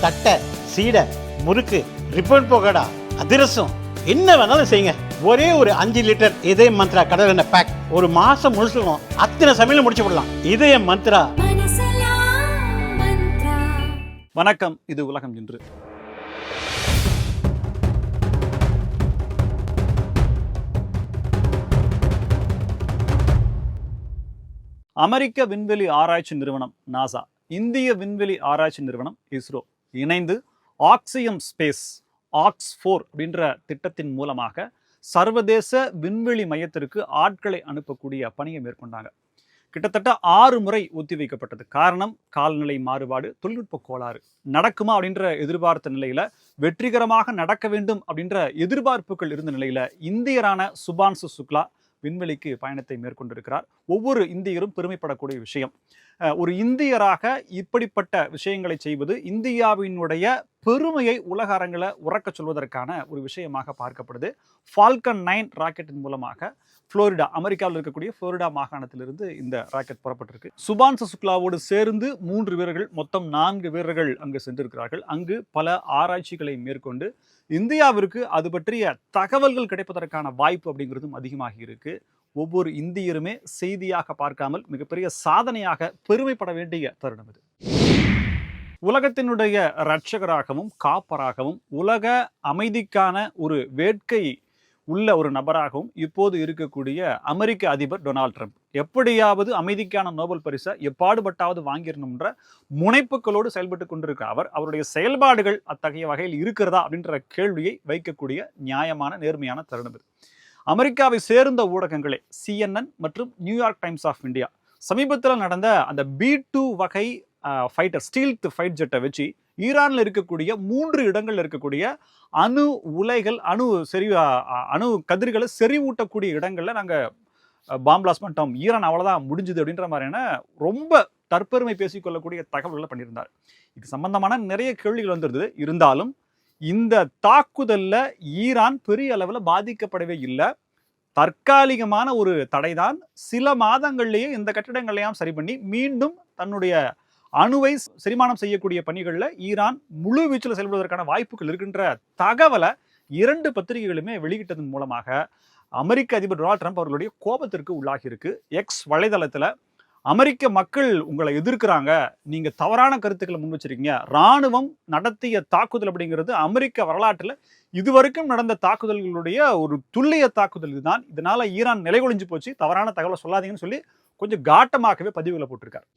தட்டை, சீடை, முறுக்கு, ரிப்பன் பக்கோடா, அதிரசம், என்ன வேணாலும் செய்யுங்க. ஒரே ஒரு 5 லிட்டர் இதய மந்த்ரா கடல் எண்ணெய் பேக் ஒரு மாசம் முழுசுக்கும் அத்தனை சமையல் முடிச்சு விடலாம். இதய மந்த்ரா. வணக்கம், இது உலகம் இன்று. அமெரிக்க விண்வெளி ஆராய்ச்சி நிறுவனம் நாசா, இந்திய விண்வெளி ஆராய்ச்சி நிறுவனம் இஸ்ரோ இணைந்து ஆக்சியம் ஸ்பேஸ் ஆக்ஸ்4 அப்படின்ற திட்டத்தின் மூலமாக சர்வதேச விண்வெளி மையத்திற்கு ஆட்களை அனுப்பக்கூடிய பணியை மேற்கொண்டாங்க. கிட்டத்தட்ட 6 முறை ஒத்திவைக்கப்பட்டது. காரணம் காலநிலை மாறுபாடு, தொழில்நுட்ப கோளாறு. நடக்குமா அப்படின்ற எதிர்பார்த்த நிலையில, வெற்றிகரமாக நடக்க வேண்டும் அப்படின்ற எதிர்பார்ப்புகள் இருந்த நிலையில இந்தியரான சுபான்சு சுக்லா விண்வெளிக்கு பயணத்தை மேற்கொண்டிருக்கிறார். ஒவ்வொரு இந்தியரும் பெருமைப்படக்கூடிய விஷயம். ஒரு இந்தியராக இப்படிப்பட்ட விஷயங்களை செய்வது இந்தியாவினுடைய பெருமையை உலக அரங்கில் உறக்க சொல்வதற்கான ஒரு விஷயமாக பார்க்கப்படுது. ஃபால்கன் 9 ராக்கெட்டின் மூலமாக புளோரிடா, அமெரிக்காவில் இருக்கக்கூடிய புளோரிடா மாகாணத்திலிருந்து இந்த ராக்கெட் புறப்பட்டிருக்கு. சுபான்சு சுக்லாவோடு சேர்ந்து 3 வீரர்கள், மொத்தம் 4 வீரர்கள் அங்கு சென்றிருக்கிறார்கள். அங்கு பல ஆராய்ச்சிகளை மேற்கொண்டு இந்தியாவிற்கு அது பற்றிய தகவல்கள் கிடைப்பதற்கான வாய்ப்பு அப்படிங்கிறதும் அதிகமாகி இருக்கு. ஒவ்வொரு இந்தியருமே செய்தியாக பார்க்காமல் மிகப்பெரிய சாதனையாக பெருமைப்பட வேண்டிய தருணம் இது. உலகத்தினுடைய இரட்சகராகவும் காப்பராகவும் உலக அமைதிக்கான ஒரு வேட்கை உள்ள ஒரு நபராகவும் இப்போது இருக்கக்கூடிய அமெரிக்க அதிபர் டொனால்ட் ட்ரம்ப் எப்படியாவது அமைதிக்கான நோபல் பரிசை எப்பாடுபட்டாவது வாங்கிடணும்ன்ற முனைப்புகளோடு செயல்பட்டு கொண்டிருக்க அவருடைய செயல்பாடுகள் அத்தகைய வகையில் இருக்கிறதா அப்படின்ற கேள்வியை வைக்கக்கூடிய நியாயமான நேர்மையான தருணம் இது. அமெரிக்காவை சேர்ந்த ஊடகங்களே CNN மற்றும் நியூயார்க் டைம்ஸ் ஆஃப் இந்தியா சமீபத்தில் நடந்த அந்த B2 வகை ஃபைட்டர் ஸ்டீல்த் ஃபைட் ஜெட்டை வச்சு ஈரானில் இருக்கக்கூடிய 3 இடங்களில் இருக்கக்கூடிய அணு உலைகள், அணு கதிர்களை செறிவூட்டக்கூடிய இடங்களில் நாங்கள் பாம்பிளாஸ் பண்ணிட்டோம், ஈரான் அவ்வளோதான் முடிஞ்சுது அப்படின்ற மாதிரியான ரொம்ப தற்பெருமை பேசிக்கொள்ளக்கூடிய தகவல்களை பண்ணியிருந்தார். இது சம்பந்தமான நிறைய கேள்விகள் வந்துருது. இருந்தாலும் இந்த தாக்குதல்ல ஈரான் பெரிய அளவில் பாதிக்கப்படவே இல்லை. தற்காலிகமான ஒரு தடைதான். சில மாதங்கள்லேயே இந்த கட்டிடங்களையும் சரி பண்ணி மீண்டும் தன்னுடைய அணுவை செரிமானம் செய்யக்கூடிய பணிகளில் ஈரான் முழு வீச்சில் செயல்படுவதற்கான வாய்ப்புகள் இருக்கின்ற தகவலை 2 பத்திரிகைகளுமே வெளியிட்டதன் மூலமாக அமெரிக்க அதிபர் டொனால்ட் ட்ரம்ப் அவர்களுடைய கோபத்திற்கு உள்ளாகி இருக்கு. எக்ஸ் வலைதளத்தில் அமெரிக்க மக்கள் உங்களை எதிர்க்கிறாங்க, நீங்க தவறான கருத்துக்களை முன் வச்சிருக்கீங்க, இராணுவம் நடத்திய தாக்குதல் அப்படிங்கிறது அமெரிக்க வரலாற்றில் இதுவரைக்கும் நடந்த தாக்குதல்களுடைய ஒரு துல்லிய தாக்குதல் இதுதான், இதனால ஈரான் நிலைகுலைஞ்சு போச்சு, தவறான தகவலை சொல்லாதீங்கன்னு சொல்லி கொஞ்சம் காட்டமாகவே பதிவுகளை போட்டிருக்காரு.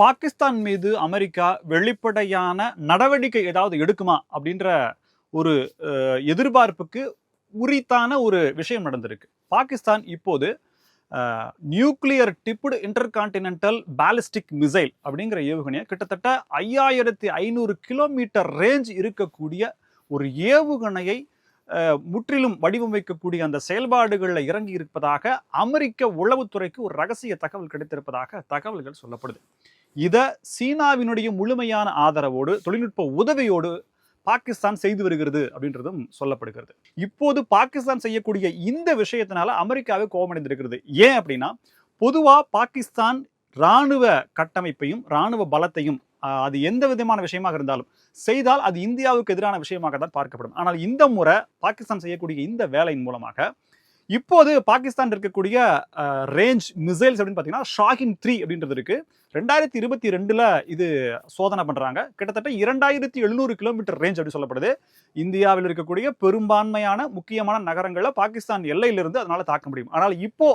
பாகிஸ்தான் மீது அமெரிக்கா வெளிப்படையான நடவடிக்கை ஏதாவது எடுக்குமா அப்படின்ற ஒரு எதிர்பார்ப்புக்கு உரித்தான ஒரு விஷயம் நடந்திருக்கு. பாகிஸ்தான் இப்போது nuclear dipped intercontinental ballistic missile அப்படிங்கிற ஏவுகணையை கிட்டத்தட்ட 5500 கிலோமீட்டர் ரேஞ்ச் இருக்கக்கூடிய ஒரு ஏவுகணையை முற்றிலும் வடிவமைக்கக்கூடிய அந்த செயல்பாடுகளில் இறங்கி இருப்பதாக அமெரிக்க உளவுத்துறைக்கு ஒரு ரகசிய தகவல் கிடைத்திருப்பதாக தகவல்கள் சொல்லப்படுது. இதை சீனாவினுடைய முழுமையான ஆதரவோடு, தொழில்நுட்ப உதவியோடு பாகிஸ்தான் செய்து வருகிறது அப்படின்றதும் சொல்லப்படுகிறது. இப்போது பாகிஸ்தான் செய்யக்கூடிய இந்த விஷயத்தினால அமெரிக்காவே கோபமடைந்திருக்கிறது. ஏன் அப்படின்னா, பொதுவா பாகிஸ்தான் இராணுவ கட்டமைப்பையும் இராணுவ பலத்தையும் அது எந்த விதமான விஷயமாக இருந்தாலும் செய்தால் அது இந்தியாவுக்கு எதிரான விஷயமாக தான் பார்க்கப்படும். ஆனால் இந்த முறை பாகிஸ்தான் செய்யக்கூடிய இந்த வேலையின் மூலமாக இப்போது பாகிஸ்தான் இருக்கக்கூடிய ரேஞ்ச் மிசைல்ஸ் அப்படின்னு பார்த்தீங்கன்னா ஷாஹின் 3 அப்படின்றது இருக்கு. 2022 இது சோதனை பண்றாங்க. கிட்டத்தட்ட 2700 கிலோமீட்டர் ரேஞ்ச் அப்படின்னு சொல்லப்படுது. இந்தியாவில் இருக்கக்கூடிய பெரும்பான்மையான முக்கியமான நகரங்களில் பாகிஸ்தான் எல்லையிலிருந்து அதனால தாக்க முடியும். ஆனால் இப்போ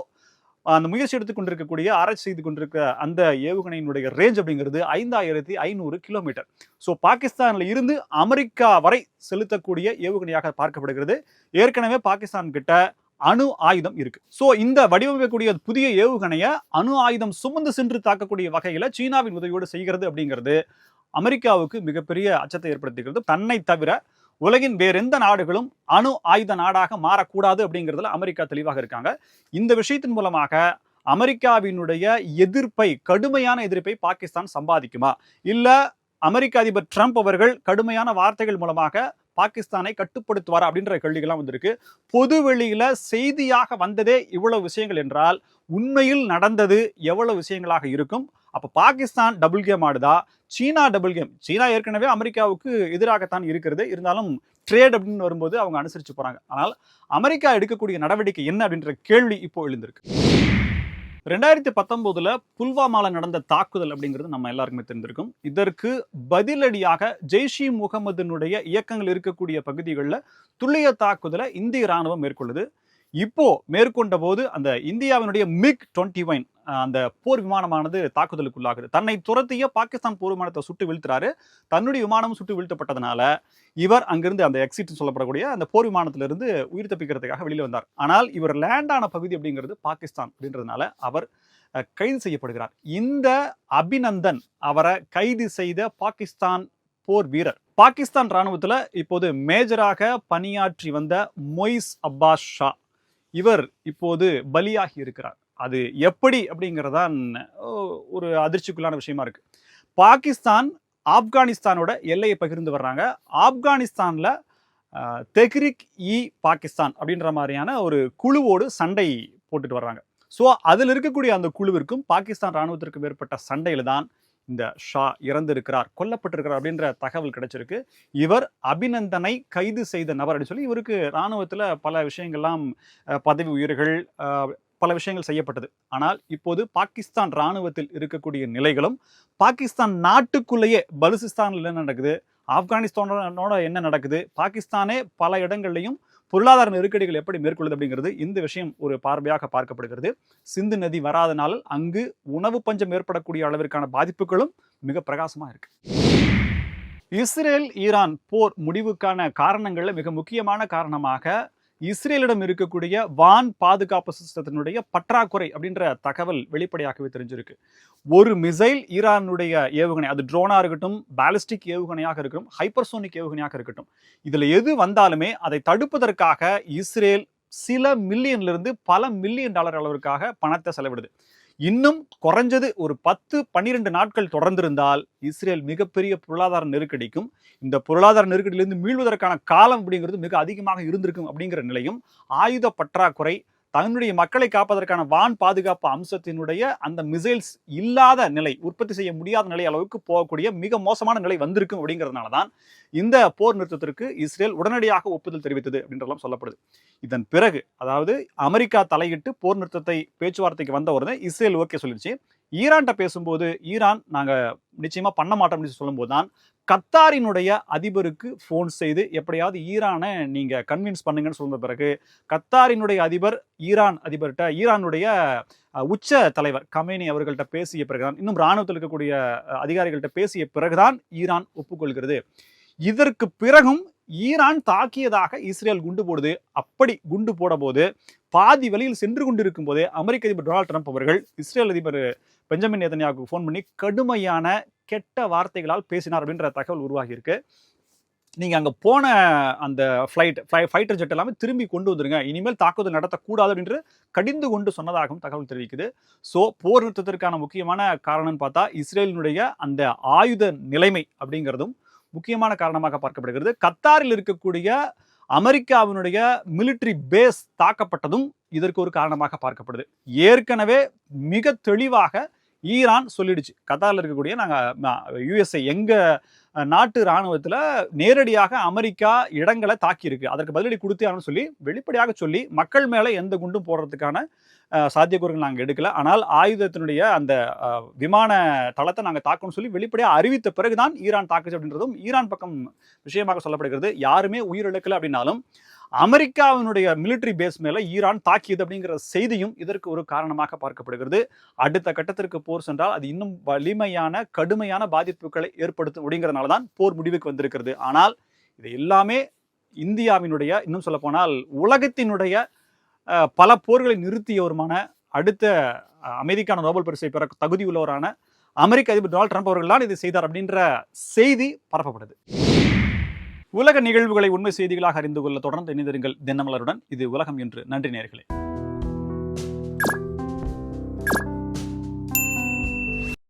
அந்த முயற்சி எடுத்துக்கொண்டிருக்கக்கூடிய, ஆராய்ச்சி செய்து கொண்டிருக்க அந்த ஏவுகணையினுடைய ரேஞ்ச் அப்படிங்கிறது 5500 கிலோமீட்டர். ஸோ பாகிஸ்தானில் இருந்து அமெரிக்கா வரை செலுத்தக்கூடிய ஏவுகணையாக பார்க்கப்படுகிறது. ஏற்கனவே பாகிஸ்தான் கிட்ட அணு ஆயுதம் இருக்கு. ஸோ இந்த வடிவமைக்கக்கூடிய புதிய ஏவுகணையை அணு ஆயுதம் சுமந்து சென்று தாக்கக்கூடிய வகையில் சீனாவின் உதவியோடு செய்கிறது அப்படிங்கிறது அமெரிக்காவுக்கு மிகப்பெரிய அச்சத்தை ஏற்படுத்துகிறது. தன்னை தவிர உலகின் வேற எந்த நாடுகளும் அணு ஆயுத நாடாக மாறக்கூடாது அப்படிங்கிறதுல அமெரிக்கா தெளிவாக இருக்காங்க. இந்த விஷயத்தின் மூலமாக அமெரிக்காவினுடைய கடுமையான எதிர்ப்பை பாகிஸ்தான் சம்பாதிக்குமா, இல்ல அமெரிக்க அதிபர் ட்ரம்ப் அவர்கள் கடுமையான வார்த்தைகள் மூலமாக பாகிஸ்தானை கட்டுப்படுத்துவார் அப்படின்ற கேள்விகள்லாம் வந்திருக்கு. பொது வெளியில செய்தியாக வந்ததே இவ்வளவு விஷயங்கள் என்றால் உண்மையில் நடந்தது எவ்வளவு விஷயங்களாக இருக்கும், அப்போ பாகிஸ்தான் டபுள் கேம் ஆடுதா, சீனா டபுள் கேம்? சீனா ஏற்கனவே அமெரிக்காவுக்கு எதிராகத்தான் இருக்கிறது, இருந்தாலும் ட்ரேட் அப்படின்னு வரும்போது அவங்க அனுசரிச்சு போறாங்க. ஆனால் அமெரிக்கா எடுக்கக்கூடிய நடவடிக்கை என்ன அப்படின்ற கேள்வி இப்போ எழுந்திருக்கு. 2019 புல்வாமால நடந்த தாக்குதல் அப்படிங்கிறது நம்ம எல்லாருக்குமே தெரிந்திருக்கும். இதற்கு பதிலடியாக ஜெய்ஷ் இ முகமதுனுடைய இயக்கங்கள் இருக்கக்கூடிய பகுதிகளில் துல்லிய தாக்குதலை இந்திய ராணுவம் மேற்கொள்ளுது. இப்போ மேற்கொண்ட போது அந்த இந்தியாவினுடைய MiG-21 அந்த போர் விமானமானது தாக்குதலுக்குள்ளாகுது. தன்னை துரத்திய பாகிஸ்தான் போர் விமானத்தை சுட்டு வீழ்த்துறாரு. தன்னுடைய விமானமும் சுட்டு வீழ்த்தப்பட்டதுனால இவர் அங்கிருந்து அந்த எக்ஸிட் சொல்லப்படக்கூடிய அந்த போர் விமானத்திலிருந்து உயிர் தப்பிக்கிறதுக்காக வெளியில் வந்தார். ஆனால் இவர் லேண்ட் ஆன பகுதி அப்படிங்கிறது பாகிஸ்தான் அப்படின்றதுனால அவர் கைது செய்யப்படுகிறார். இந்த அபிநந்தன் அவரை கைது செய்த பாகிஸ்தான் போர் வீரர். பாகிஸ்தான் ராணுவத்தில் இப்போது மேஜராக பணியாற்றி வந்த மொய்ஸ் அப்பாஸ் ஷா, இவர் இப்போது பலியாகி இருக்கிறார். அது எப்படி அப்படிங்கிறதான் ஒரு அதிர்ச்சிக்குள்ளான விஷயமா இருக்கு. பாகிஸ்தான் ஆப்கானிஸ்தானோட எல்லையை பகிர்ந்து வர்றாங்க. ஆப்கானிஸ்தான்ல தெஹ்ரிக் இ பாகிஸ்தான் அப்படின்ற மாதிரியான ஒரு குழுவோடு சண்டை போட்டுட்டு வர்றாங்க. ஸோ அதில் இருக்கக்கூடிய அந்த குழுவிற்கும் பாகிஸ்தான் ராணுவத்திற்கும் ஏற்பட்ட சண்டையில் தான் இந்த ஷா இறந்திருக்கிறார், கொல்லப்பட்டிருக்கிறார் அப்படின்ற தகவல் கிடைச்சிருக்கு. இவர் அபிநந்தனை கைது செய்த நபர் அப்படின்னு சொல்லி இவருக்கு ராணுவத்தில் பல விஷயங்கள்லாம் பதவி உயர்வுகள் பல விஷயங்கள் செய்யப்பட்டது. ஆனால் இப்போது பாகிஸ்தான் ராணுவத்தில் இருக்கக்கூடிய நிலைகளும் பாகிஸ்தான் நாட்டுக்குள்ளேயே பலுசிஸ்தானில் என்ன நடக்குது, ஆப்கானிஸ்தானோட என்ன நடக்குது, பாகிஸ்தானே பல இடங்கள்லையும் பொருளாதார நெருக்கடிகள் எப்படி மேற்கொள்ளுது அப்படிங்கிறது இந்த விஷயம் ஒரு பார்வையாக பார்க்கப்படுகிறது. சிந்து நதி வராதனால் அங்கு உணவு பஞ்சம் ஏற்படக்கூடிய அளவிற்கான பாதிப்புகளும் மிக பிரகாசமா இருக்கு. இஸ்ரேல் ஈரான் போர் முடிவுக்கான காரணங்கள்ல மிக முக்கியமான காரணமாக இஸ்ரேலிடம் இருக்கக்கூடிய வான் பாதுகாப்பு சிஸ்டத்தினுடைய பற்றாக்குறை அப்படின்ற தகவல் வெளிப்படையாகவே தெரிஞ்சிருக்கு. ஒரு மிசைல் ஈரானுடைய ஏவுகணை, அது ட்ரோனா இருக்கட்டும், பாலிஸ்டிக் ஏவுகணையாக இருக்கட்டும், ஹைப்பர்சோனிக் ஏவுகணையாக இருக்கட்டும், இதுல எது வந்தாலுமே அதை தடுப்பதற்காக இஸ்ரேல் சில மில்லியன்லிருந்து பல மில்லியன் டாலர் அளவிற்காக பணத்தை செலவிடுது. இன்னும் குறைஞ்சது ஒரு 10-12 நாட்கள் தொடர்ந்திருந்தால் இஸ்ரேல் மிகப்பெரிய பொருளாதார நெருக்கடிக்கும், இந்த பொருளாதார நெருக்கடியிலிருந்து மீள்வதற்கான காலம் அப்படிங்கிறது மிக அதிகமாக இருந்திருக்கும் அப்படிங்கிற நிலையும், ஆயுத பற்றாக்குறை, தன்னுடைய மக்களை காப்பதற்கான வான் பாதுகாப்பு அம்சத்தினுடைய அந்த மிசைல்ஸ் இல்லாத நிலை, உற்பத்தி செய்ய முடியாத நிலை அளவுக்கு போகக்கூடிய மிக மோசமான நிலை வந்திருக்கும் அப்படிங்கிறதுனால தான் இந்த போர் நிறுத்தத்திற்கு இஸ்ரேல் உடனடியாக ஒப்புதல் தெரிவித்தது அப்படின்றலாம் சொல்லப்படுது. இதன் பிறகு, அதாவது அமெரிக்கா தலையிட்டு போர் நிறுத்தத்தை பேச்சுவார்த்தைக்கு வந்த உடனே இஸ்ரேல் ஓகே சொல்லிடுச்சு. ஈரான்கிட்ட பேசும்போது ஈரான் நாங்க நிச்சயமா பண்ண மாட்டோம் அப்படின்னு சொல்லும்போது தான் கத்தாரினுடைய அதிபருக்கு போன் செய்து எப்படியாவது ஈரானை நீங்க கன்வின்ஸ் பண்ணுங்கன்னு சொன்ன பிறகு கத்தாரினுடைய அதிபர் ஈரான் அதிபர்கிட்ட, ஈரானுடைய உச்ச தலைவர் கமேனி அவர்கள்ட்ட பேசிய பிறகுதான், இன்னும் ராணுவத்தில் இருக்கக்கூடிய அதிகாரிகள்கிட்ட பேசிய பிறகுதான் ஈரான் ஒப்புக்கொள்கிறது. இதற்கு பிறகும் ஈரான் தாக்கியதாக இஸ்ரேல் குண்டு போடுது. அப்படி குண்டு போட போது பாதி வழியில் சென்று கொண்டிருக்கும் போதே அமெரிக்க அதிபர் டொனால்ட் ட்ரம்ப் அவர்கள் இஸ்ரேல் அதிபர் பெஞ்சமின் நேதன்யாவுக்கு ஃபோன் பண்ணி கடுமையான கெட்ட வார்த்தைகளால் பேசினார் அப்படின்ற தகவல் உருவாகி இருக்கு. நீங்க அங்க போன அந்த ஃபைட்டர் ஜெட் எல்லாமே திரும்பி கொண்டு வந்துருங்க, இனிமேல் தாக்குதல் நடத்தக்கூடாது என்று கடிந்து கொண்டு சொன்னதாகவும் தகவல் தெரிவிக்குது. ஸோ போர் நிறுத்தத்திற்கான முக்கியமான காரணம்னு பார்த்தா இஸ்ரேலினுடைய அந்த ஆயுத நிலைமை அப்படிங்கிறதும் முக்கியமான காரணமாக பார்க்கப்படுகிறது. கத்தாரில் இருக்கக்கூடிய அமெரிக்காவினுடைய மிலிட்டரி பேஸ் தாக்கப்பட்டதும் இதற்கு ஒரு காரணமாக பார்க்கப்படுது. ஏற்கனவே மிக தெளிவாக ஈரான் சொல்லிடுச்சு, கத்தாரில் இருக்கக்கூடிய நாங்கள் யுஎஸ்ஏ எங்க நாட்டு இராணுவத்தில் நேரடியாக அமெரிக்கா இடங்களை தாக்கியிருக்கு, அதற்கு பதிலடி கொடுத்தே சொல்லி வெளிப்படையாக சொல்லி மக்கள் மேலே எந்த குண்டும் போடுறதுக்கான சாத்தியக்கூறுகள் நாங்கள் எடுக்கல, ஆனால் ஆயுதத்தினுடைய அந்த விமான தளத்தை நாங்கள் தாக்கணும்னு சொல்லி வெளிப்படையாக அறிவித்த பிறகுதான் ஈரான் தாக்குச்சு அப்படின்றதும் ஈரான் பக்கம் விஷயமாக சொல்லப்படுகிறது. யாருமே உயிரிழக்கல அப்படின்னாலும் அமெரிக்காவினுடைய மிலிட்டரி பேஸ் மேல ஈரான் தாக்கியது அப்படிங்கிற செய்தியும் இதற்கு ஒரு காரணமாக பார்க்கப்படுகிறது. அடுத்த கட்டத்திற்கு போர் சென்றால் அது இன்னும் வலிமையான கடுமையான பாதிப்புகளை ஏற்படுத்தும் அப்படிங்கிறதுனால தான் போர் முடிவுக்கு வந்திருக்கிறது. ஆனால் இது எல்லாமே இந்தியாவினுடைய, இன்னும் சொல்ல போனால் உலகத்தினுடைய பல போர்களை நிறுத்தியவருமான, அடுத்த அமைதிக்கான நோபல் பரிசை பெற தகுதியுள்ளவரான அமெரிக்க அதிபர் டொனால்ட் ட்ரம்ப் அவர்கள் தான் இதை செய்தார் அப்படின்ற செய்தி பரப்பப்படுது. உலக நிகழ்வுகளை உண்மை செய்திகளாக அறிந்து கொள்ள தொடர்ந்து இணைந்திருங்கள் தினமலருடன். இது உலகம் என்று. நன்றி நேயர்களே.